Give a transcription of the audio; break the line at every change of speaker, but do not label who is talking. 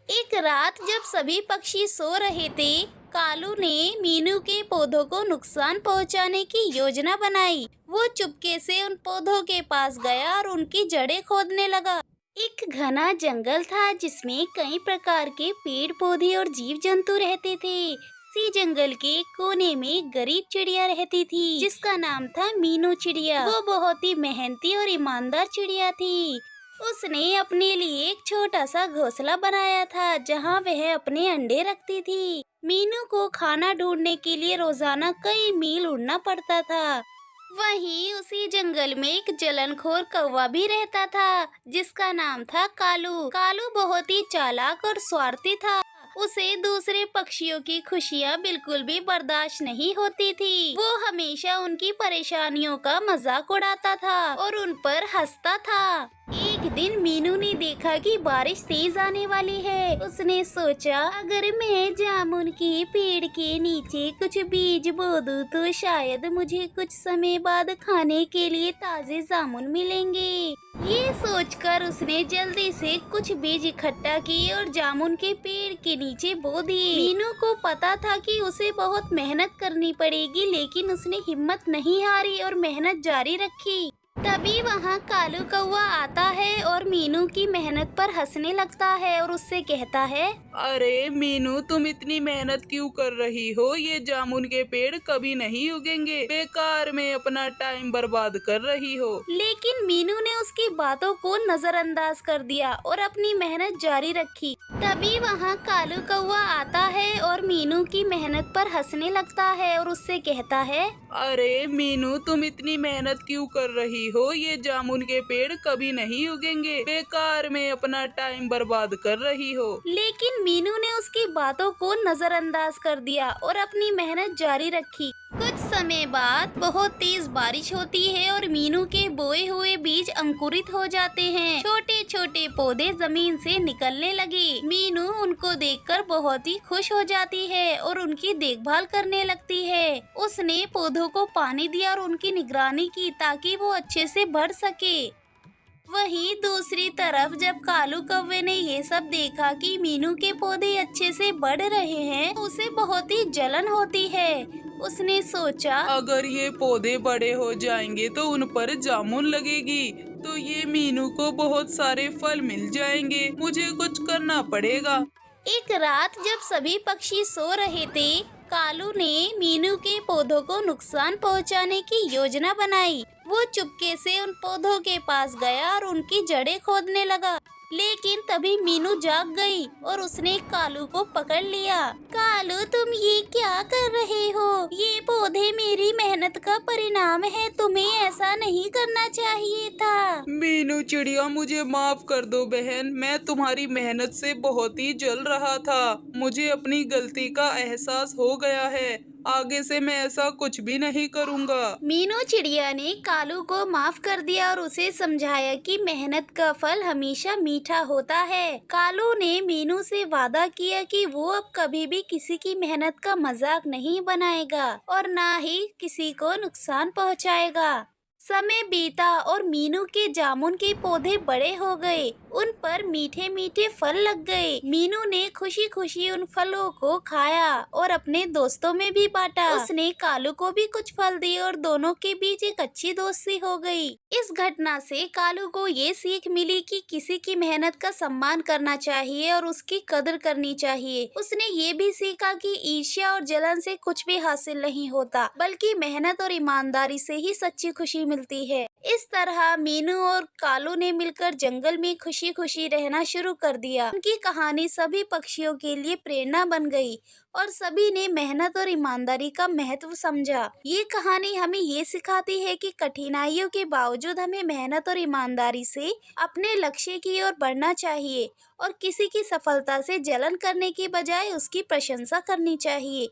एक रात जब सभी पक्षी सो रहे थे, कालू ने मीनू के पौधों को नुकसान पहुंचाने की योजना बनाई। वो चुपके से उन पौधों के पास गया और उनकी जड़ें खोदने लगा। एक घना जंगल था जिसमें कई प्रकार के पेड़ पौधे और जीव जंतु रहते थे। इसी जंगल के कोने में एक गरीब चिड़िया रहती थी जिसका नाम था मीनू चिड़िया। वो बहुत ही मेहनती और ईमानदार चिड़िया थी। उसने अपने लिए एक छोटा सा घोंसला बनाया था जहाँ वह अपने अंडे रखती थी। मीनू को खाना ढूंढने के लिए रोजाना कई मील उड़ना पड़ता था। वहीं उसी जंगल में एक जलनखोर कौवा भी रहता था जिसका नाम था कालू। कालू बहुत ही चालाक और स्वार्थी था। उसे दूसरे पक्षियों की खुशियाँ बिल्कुल भी बर्दाश्त नहीं होती थी। वो हमेशा उनकी परेशानियों का मजाक उड़ाता था और उन पर हंसता था। एक दिन मीनू ने देखा कि बारिश तेज आने वाली है। उसने सोचा, अगर मैं जामुन के पेड़ के नीचे कुछ बीज बो दूं तो शायद मुझे कुछ समय बाद खाने के लिए ताजे जामुन मिलेंगे। ये सोचकर उसने जल्दी से कुछ बीज इकट्ठा किए और जामुन के पेड़ के नीचे बो दिए। मीनू को पता था कि उसे बहुत मेहनत करनी पड़ेगी, लेकिन उसने हिम्मत नहीं हारी और मेहनत जारी रखी। तभी वहाँ कालू कौवा आता है और मीनू की मेहनत पर हंसने लगता है और उससे कहता है,
अरे मीनू, तुम इतनी मेहनत क्यों कर रही हो? ये जामुन के पेड़ कभी नहीं उगेंगे। बेकार में अपना टाइम बर्बाद कर रही हो।
लेकिन मीनू ने उसकी बातों को नजरअंदाज कर दिया और अपनी मेहनत जारी रखी। तभी वहाँ कालू कौवा आता है और मीनू की मेहनत पर हंसने लगता है और उससे कहता है,
अरे मीनू, तुम इतनी मेहनत क्यों कर रही हो? ये जामुन के पेड़ कभी नहीं उगेंगे। बेकार में अपना टाइम बर्बाद कर रही हो।
लेकिन मीनू ने उसकी बातों को नजरअंदाज कर दिया और अपनी मेहनत जारी रखी। कुछ समय बाद बहुत तेज बारिश होती है और मीनू के बोए हुए बीज अंकुरित हो जाते हैं। छोटे छोटे पौधे जमीन से निकलने लगे। मीनू उनको देखकर बहुत ही खुश हो जाती है और उनकी देखभाल करने लगती है। उसने पौधों को पानी दिया और उनकी निगरानी की ताकि वो अच्छे से बढ़ सके। वहीं दूसरी तरफ जब कालू कौवे ने ये सब देखा कि मीनू के पौधे अच्छे से बढ़ रहे हैं, उसे बहुत ही जलन होती है। उसने सोचा,
अगर ये पौधे बड़े हो जाएंगे तो उन पर जामुन लगेगी, तो ये मीनू को बहुत सारे फल मिल जाएंगे। मुझे कुछ करना पड़ेगा।
एक रात जब सभी पक्षी सो रहे थे, कालू ने मीनू के पौधों को नुकसान पहुंचाने की योजना बनाई। वो चुपके से उन पौधों के पास गया और उनकी जड़ें खोदने लगा। लेकिन तभी मीनू जाग गई और उसने कालू को पकड़ लिया। कालू, तुम ये क्या कर रहे हो? ये पौधे मेरी मेहनत का परिणाम है। तुम्हें ऐसा नहीं करना चाहिए था।
मीनू चिड़िया, मुझे माफ कर दो बहन। मैं तुम्हारी मेहनत से बहुत ही जल रहा था। मुझे अपनी गलती का एहसास हो गया है। आगे से मैं ऐसा कुछ भी नहीं करूँगा।
मीनू चिड़िया ने कालू को माफ कर दिया और उसे समझाया कि मेहनत का फल हमेशा मीठा होता है। कालू ने मीनू से वादा किया कि वो अब कभी भी किसी की मेहनत का मजाक नहीं बनाएगा और ना ही किसी को नुकसान पहुंचाएगा। समय बीता और मीनू के जामुन के पौधे बड़े हो गए। उन पर मीठे मीठे फल लग गए। मीनू ने खुशी खुशी उन फलों को खाया और अपने दोस्तों में भी बांटा। उसने कालू को भी कुछ फल दिए और दोनों के बीच एक अच्छी दोस्ती हो गई। इस घटना से कालू को ये सीख मिली कि किसी की मेहनत का सम्मान करना चाहिए और उसकी कदर करनी चाहिए। उसने ये भी सीखा कि ईर्ष्या और जलन से कुछ भी हासिल नहीं होता, बल्कि मेहनत और ईमानदारी से ही सच्ची खुशी मिलती है। इस तरह मीनू और कालू ने मिलकर जंगल में खुशी खुशी रहना शुरू कर दिया। उनकी कहानी सभी पक्षियों के लिए प्रेरणा बन गई और सभी ने मेहनत और ईमानदारी का महत्व समझा। ये कहानी हमें ये सिखाती है कि कठिनाइयों के बावजूद हमें मेहनत और ईमानदारी से अपने लक्ष्य की ओर बढ़ना चाहिए और किसी की सफलता से जलन करने की बजाय उसकी प्रशंसा करनी चाहिए।